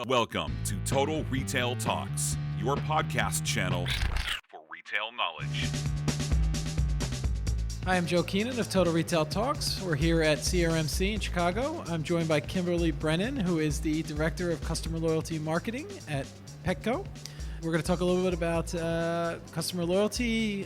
Welcome to Total Retail Talks, your podcast channel for retail knowledge. Hi, I'm Joe Keenan of Total Retail Talks. We're here at CRMC in Chicago. I'm joined by Kimberley Brennan, who is the Director of Customer Loyalty Marketing at Petco. We're going to talk a little bit about customer loyalty,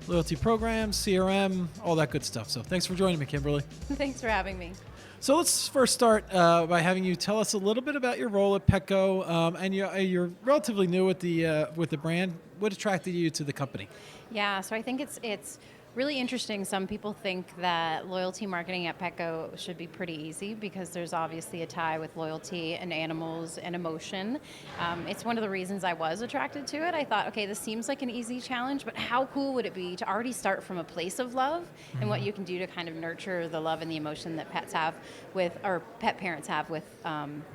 loyalty programs, CRM, all that good stuff. So thanks for joining me, Kimberley. Thanks for having me. So let's first start by having you tell us a little bit about your role at Petco, and you're relatively new with the brand. What attracted you to the company? Yeah, so I think it's really interesting. Some people think that loyalty marketing at Petco should be pretty easy because there's obviously a tie with loyalty and animals and emotion. It's one of the reasons I was attracted to it. I thought, okay, this seems like an easy challenge, but how cool would it be to already start from a place of love and what you can do to kind of nurture the love and the emotion that pets have with, or pet parents have with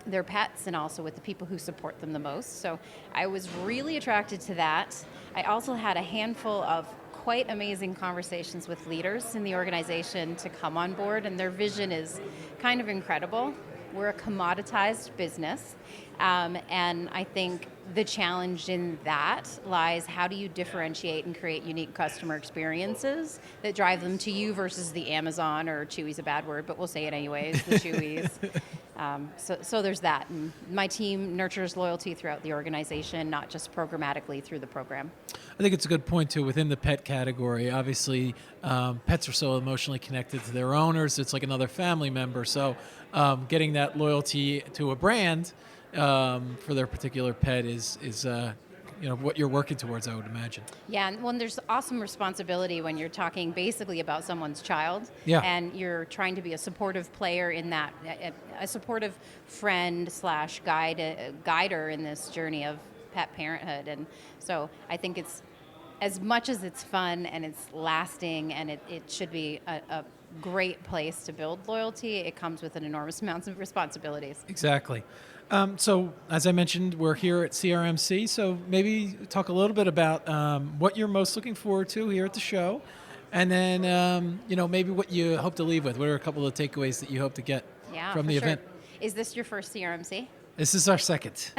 their pets, and also with the people who support them the most. So I was really attracted to that. I also had a handful of quite amazing conversations with leaders in the organization to come on board, and their vision is kind of incredible. We're a commoditized business, and I think the challenge in that lies, how do you differentiate and create unique customer experiences that drive them to you versus the Amazon, or Chewy's a bad word, but we'll say it anyways, the Chewy's. So there's that. And my team nurtures loyalty throughout the organization, not just programmatically through the program. I think it's a good point, too, within the pet category. Obviously, pets are so emotionally connected to their owners. It's like another family member. So getting that loyalty to a brand for their particular pet is what you're working towards, I would imagine. Yeah, and well, there's awesome responsibility when you're talking basically about someone's child, and you're trying to be a supportive player in that, a supportive friend / guider in this journey of pet parenthood. And so I think it's, as much as it's fun and it's lasting and it should be a great place to build loyalty, it comes with an enormous amount of responsibilities. Exactly. So as I mentioned, we're here at CRMC, so maybe talk a little bit about what you're most looking forward to here at the show, and then maybe what you hope to leave with. What are a couple of takeaways that you hope to get from the event? Is this your first CRMC? This is our second.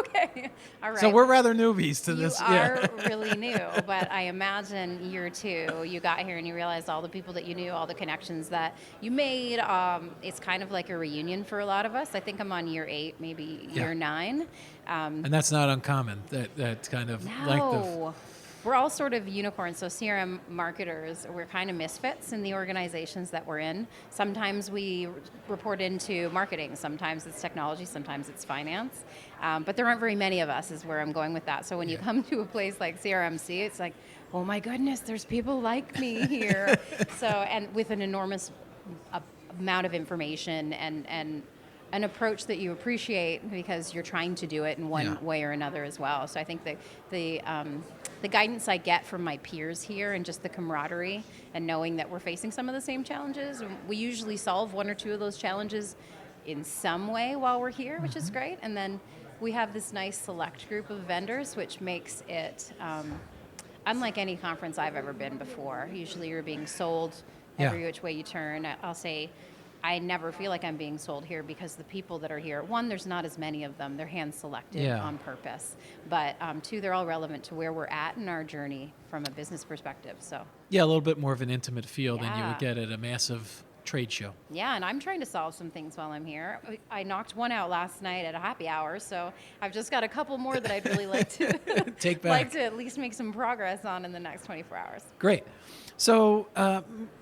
Okay, all right. So we're rather newbies to this. You are really new, but I imagine year two, you got here and you realized all the people that you knew, all the connections that you made. It's kind of like a reunion for a lot of us. I think I'm on year 8, maybe year 9. And that's not uncommon, that kind of length of... We're all sort of unicorns, so CRM marketers, we're kind of misfits in the organizations that we're in. Sometimes we report into marketing, sometimes it's technology, sometimes it's finance, but there aren't very many of us is where I'm going with that. So when you come to a place like CRMC, it's like, oh my goodness, there's people like me here. And with an enormous amount of information and an approach that you appreciate because you're trying to do it in one way or another as well. So I think that the guidance I get from my peers here and just the camaraderie and knowing that we're facing some of the same challenges, we usually solve 1 or 2 of those challenges in some way while we're here, which is great. And then we have this nice select group of vendors, which makes it unlike any conference I've ever been before. Usually you're being sold every which way you turn. I'll say, I never feel like I'm being sold here because the people that are here, 1, there's not as many of them. They're hand-selected on purpose. But 2, they're all relevant to where we're at in our journey from a business perspective. So a little bit more of an intimate feel than you would get at a massive trade show. Yeah, and I'm trying to solve some things while I'm here. I knocked one out last night at a happy hour, so I've just got a couple more that I'd really like to take back. Like to at least make some progress on in the next 24 hours. Great. So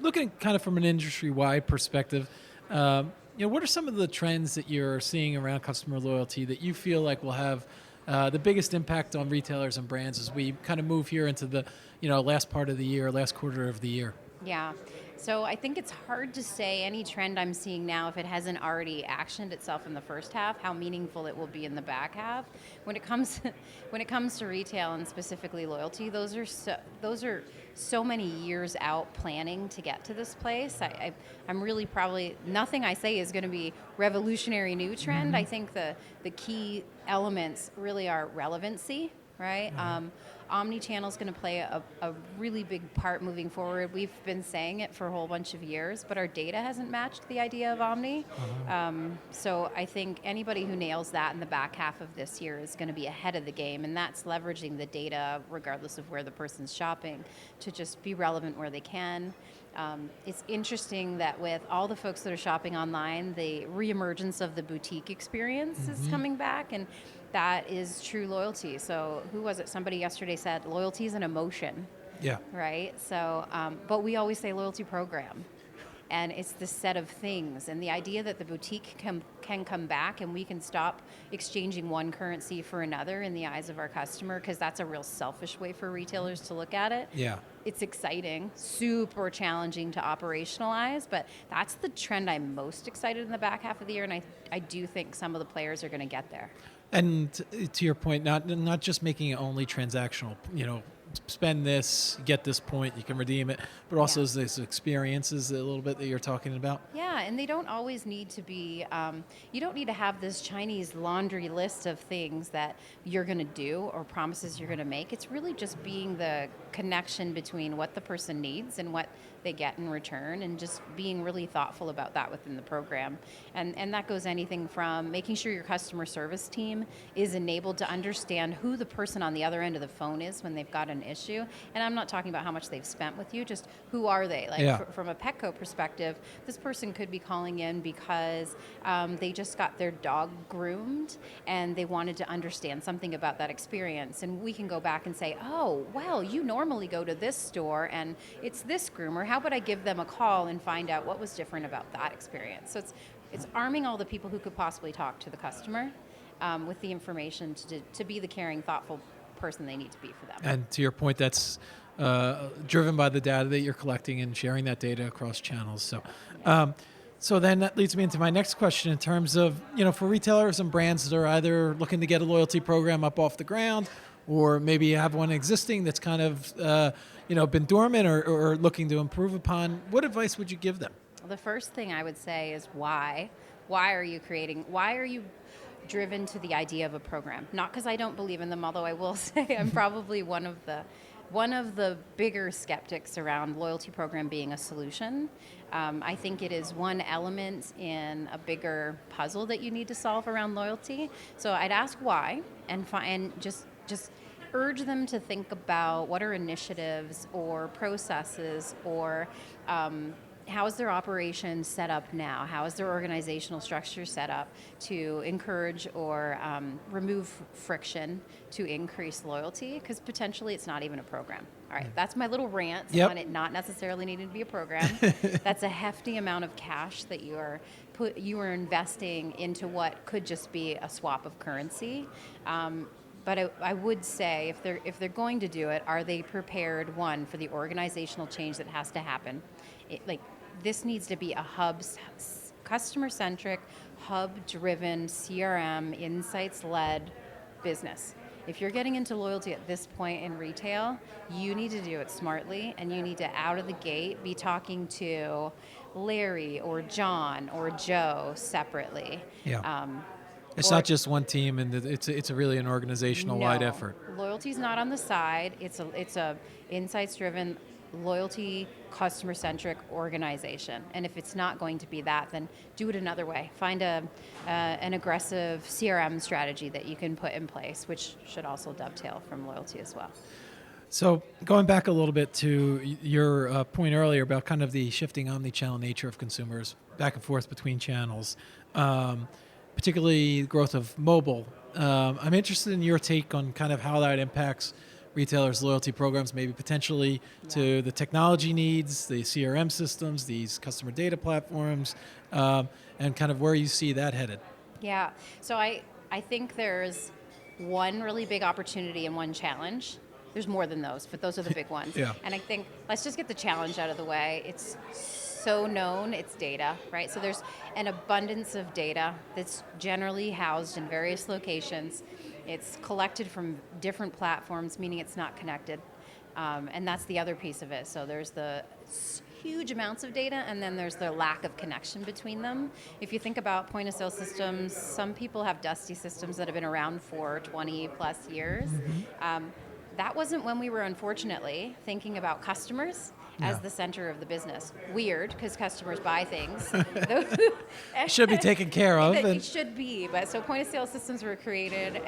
looking kind of from an industry-wide perspective, what are some of the trends that you're seeing around customer loyalty that you feel like will have the biggest impact on retailers and brands as we kind of move here into the last part of the year, last quarter of the year? Yeah. So I think it's hard to say any trend I'm seeing now, if it hasn't already actioned itself in the first half, how meaningful it will be in the back half. When it comes to retail and specifically loyalty, those are so many years out planning to get to this place. I'm really probably, nothing I say is going to be revolutionary new trend. I think the key elements really are relevancy, right? omni-channel is going to play a really big part moving forward. We've been saying it for a whole bunch of years, but our data hasn't matched the idea of omni. So I think anybody who nails that in the back half of this year is going to be ahead of the game, and that's leveraging the data regardless of where the person's shopping to just be relevant where they can. It's interesting that with all the folks that are shopping online, the reemergence of the boutique experience is coming back, and that is true loyalty. So who was it? Somebody yesterday said loyalty is an emotion. Yeah. Right? So, but we always say loyalty program. And it's the set of things. And the idea that the boutique can come back and we can stop exchanging one currency for another in the eyes of our customer, because that's a real selfish way for retailers to look at it. Yeah. It's exciting, super challenging to operationalize, but that's the trend I'm most excited in the back half of the year, and I do think some of the players are going to get there. And to your point, not just making it only transactional, spend this, get this point, you can redeem it, but also these experiences a little bit that you're talking about. Yeah, and they don't always need to be, you don't need to have this Chinese laundry list of things that you're going to do or promises you're going to make. It's really just being the connection between what the person needs and what they get in return, and just being really thoughtful about that within the program. And that goes anything from making sure your customer service team is enabled to understand who the person on the other end of the phone is when they've got an issue. And I'm not talking about how much they've spent with you, just who are they? From a Petco perspective, this person could be calling in because they just got their dog groomed and they wanted to understand something about that experience. And we can go back and say, oh, well, you normally go to this store and it's this groomer. How about I give them a call and find out what was different about that experience? So it's arming all the people who could possibly talk to the customer with the information to be the caring, thoughtful person they need to be for them. And to your point, that's driven by the data that you're collecting and sharing that data across channels. So then that leads me into my next question in terms of, for retailers and brands that are either looking to get a loyalty program up off the ground, or maybe you have one existing that's kind of been dormant or looking to improve upon, what advice would you give them? The first thing I would say is why. Why are you driven to the idea of a program? Not because I don't believe in them, although I will say I'm probably one of the bigger skeptics around loyalty program being a solution. I think it is one element in a bigger puzzle that you need to solve around loyalty. So I'd ask why, and just urge them to think about what are initiatives or processes or how is their operation set up now? How is their organizational structure set up to encourage or remove friction to increase loyalty? Because potentially it's not even a program. All right, that's my little rant on it not necessarily needing to be a program. That's a hefty amount of cash that you are investing into what could just be a swap of currency. But I would say if they're going to do it, are they prepared, one, for the organizational change that has to happen? This needs to be a customer-centric, hub-driven, CRM, insights-led business. If you're getting into loyalty at this point in retail, you need to do it smartly, and you need to, out of the gate, be talking to Larry or John or Joe separately. Yeah. It's not just one team, and it's really an organizational-wide effort. Loyalty's not on the side. It's a insights-driven, loyalty, customer-centric organization. And if it's not going to be that, then do it another way. Find an aggressive CRM strategy that you can put in place, which should also dovetail from loyalty as well. So going back a little bit to your point earlier about kind of the shifting omni-channel nature of consumers back and forth between channels, particularly the growth of mobile. I'm interested in your take on kind of how that impacts retailers' loyalty programs, maybe potentially to the technology needs, the CRM systems, these customer data platforms, and kind of where you see that headed. Yeah, so I think there's one really big opportunity and one challenge. There's more than those, but those are the big ones. Yeah. And I think let's just get the challenge out of the way. It's so known, it's data, right? So there's an abundance of data that's generally housed in various locations. It's collected from different platforms, meaning it's not connected. And that's the other piece of it. So there's the huge amounts of data, and then there's the lack of connection between them. If you think about point of sale systems, some people have dusty systems that have been around for 20 plus years. that wasn't when we were, unfortunately, thinking about customers as the center of the business. Weird, because customers buy things. Should be taken care of. It should be, but so point of sale systems were created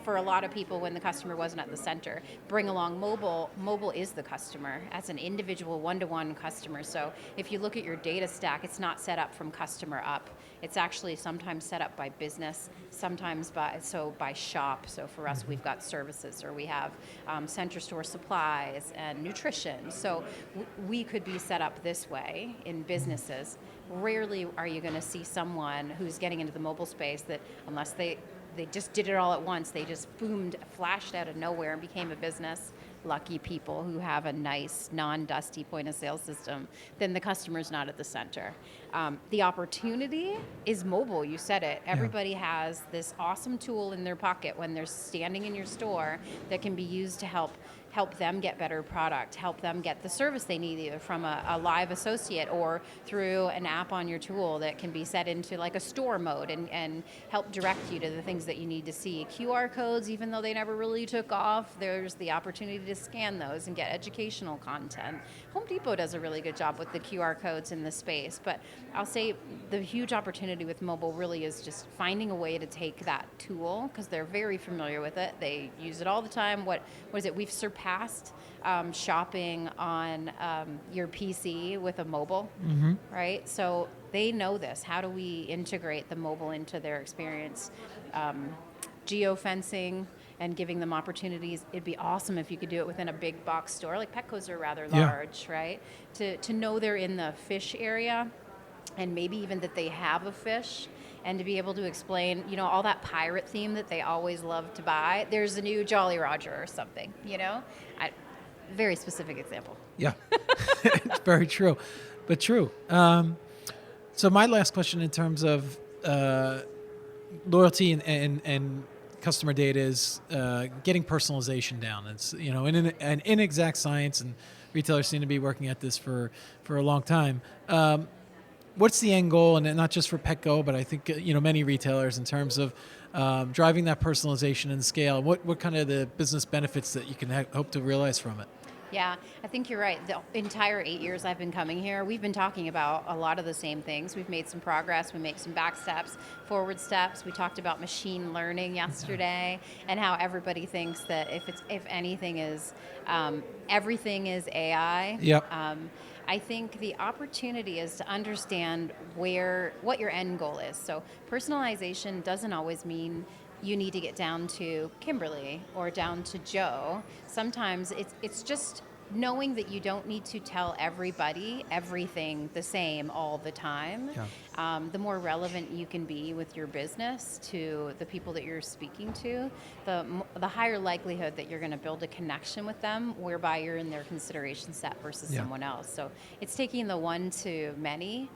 for a lot of people when the customer wasn't at the center. Bring along mobile. Mobile is the customer as an individual one-to-one customer. So if you look at your data stack, it's not set up from customer up. It's actually sometimes set up by business, sometimes by shop. So for us, we've got services, or we have center store supplies and nutrition. So we could be set up this way in businesses. Rarely are you going to see someone who's getting into the mobile space that, unless they just did it all at once, they just flashed out of nowhere and became a business. Lucky people who have a nice, non-dusty point of sale system, then the customer's not at the center. The opportunity is mobile, you said it. Everybody has this awesome tool in their pocket when they're standing in your store that can be used to help them get better product, help them get the service they need, either from a live associate or through an app on your tool that can be set into like a store mode and help direct you to the things that you need to see. QR codes, even though they never really took off, there's the opportunity to scan those and get educational content. Home Depot does a really good job with the QR codes in the space, but I'll say the huge opportunity with mobile really is just finding a way to take that tool, because they're very familiar with it. They use it all the time. What is it? We've surpassed shopping on your PC with a mobile, right? So they know this. How do we integrate the mobile into their experience? Geofencing and giving them opportunities. It'd be awesome if you could do it within a big box store. Like Petco's are rather large, right? To know they're in the fish area, and maybe even that they have a fish, and to be able to explain, all that pirate theme that they always love to buy. There's a new Jolly Roger or something, very specific example. Yeah, it's very true, but true. So my last question in terms of loyalty and customer data is getting personalization down. It's, an inexact science, and retailers seem to be working at this for a long time. What's the end goal, and not just for Petco, but I think many retailers, in terms of driving that personalization and scale? What kind of the business benefits that you can hope to realize from it? Yeah, I think you're right. The entire 8 years I've been coming here, we've been talking about a lot of the same things. We've made some progress. We made some back steps, forward steps. We talked about machine learning yesterday, and how everybody thinks that if anything is everything is AI. Yep. I think the opportunity is to understand what your end goal is. So personalization doesn't always mean you need to get down to Kimberley or down to Joe. Sometimes it's just knowing that you don't need to tell everybody everything the same all the time. Yeah. The more relevant you can be with your business to the people that you're speaking to, the higher likelihood that you're going to build a connection with them, whereby you're in their consideration set versus someone else. So it's taking the one to many,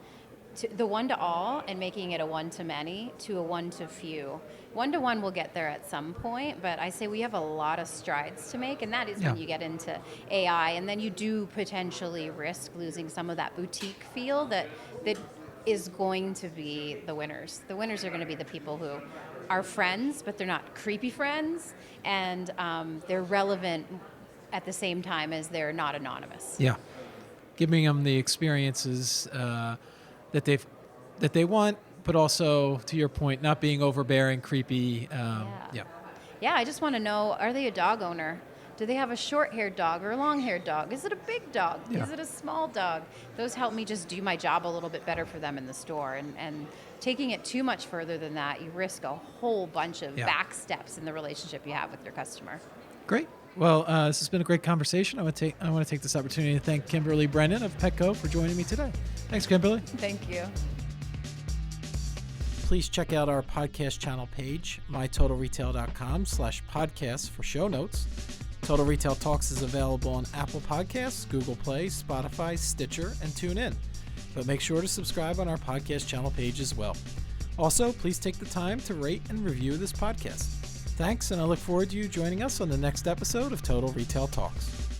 the one to all, and making it a one to many to a one to few. One to one will get there at some point, but I say we have a lot of strides to make, and that is when you get into AI, and then you do potentially risk losing some of that boutique feel that is going to be the winners. The winners are going to be the people who are friends, but they're not creepy friends, and they're relevant at the same time as they're not anonymous. Yeah, giving them the experiences that they want, but also, to your point, not being overbearing, creepy. Yeah, I just want to know, are they a dog owner? Do they have a short-haired dog or a long-haired dog? Is it a big dog? Yeah. Is it a small dog? Those help me just do my job a little bit better for them in the store. And taking it too much further than that, you risk a whole bunch of back steps in the relationship you have with your customer. Great. Well, this has been a great conversation. I want to take this opportunity to thank Kimberley Brennan of Petco for joining me today. Thanks, Kimberley. Thank you. Please check out our podcast channel page, mytotalretail.com/podcast for show notes. Total Retail Talks is available on Apple Podcasts, Google Play, Spotify, Stitcher, and TuneIn. But make sure to subscribe on our podcast channel page as well. Also, please take the time to rate and review this podcast. Thanks, and I look forward to you joining us on the next episode of Total Retail Talks.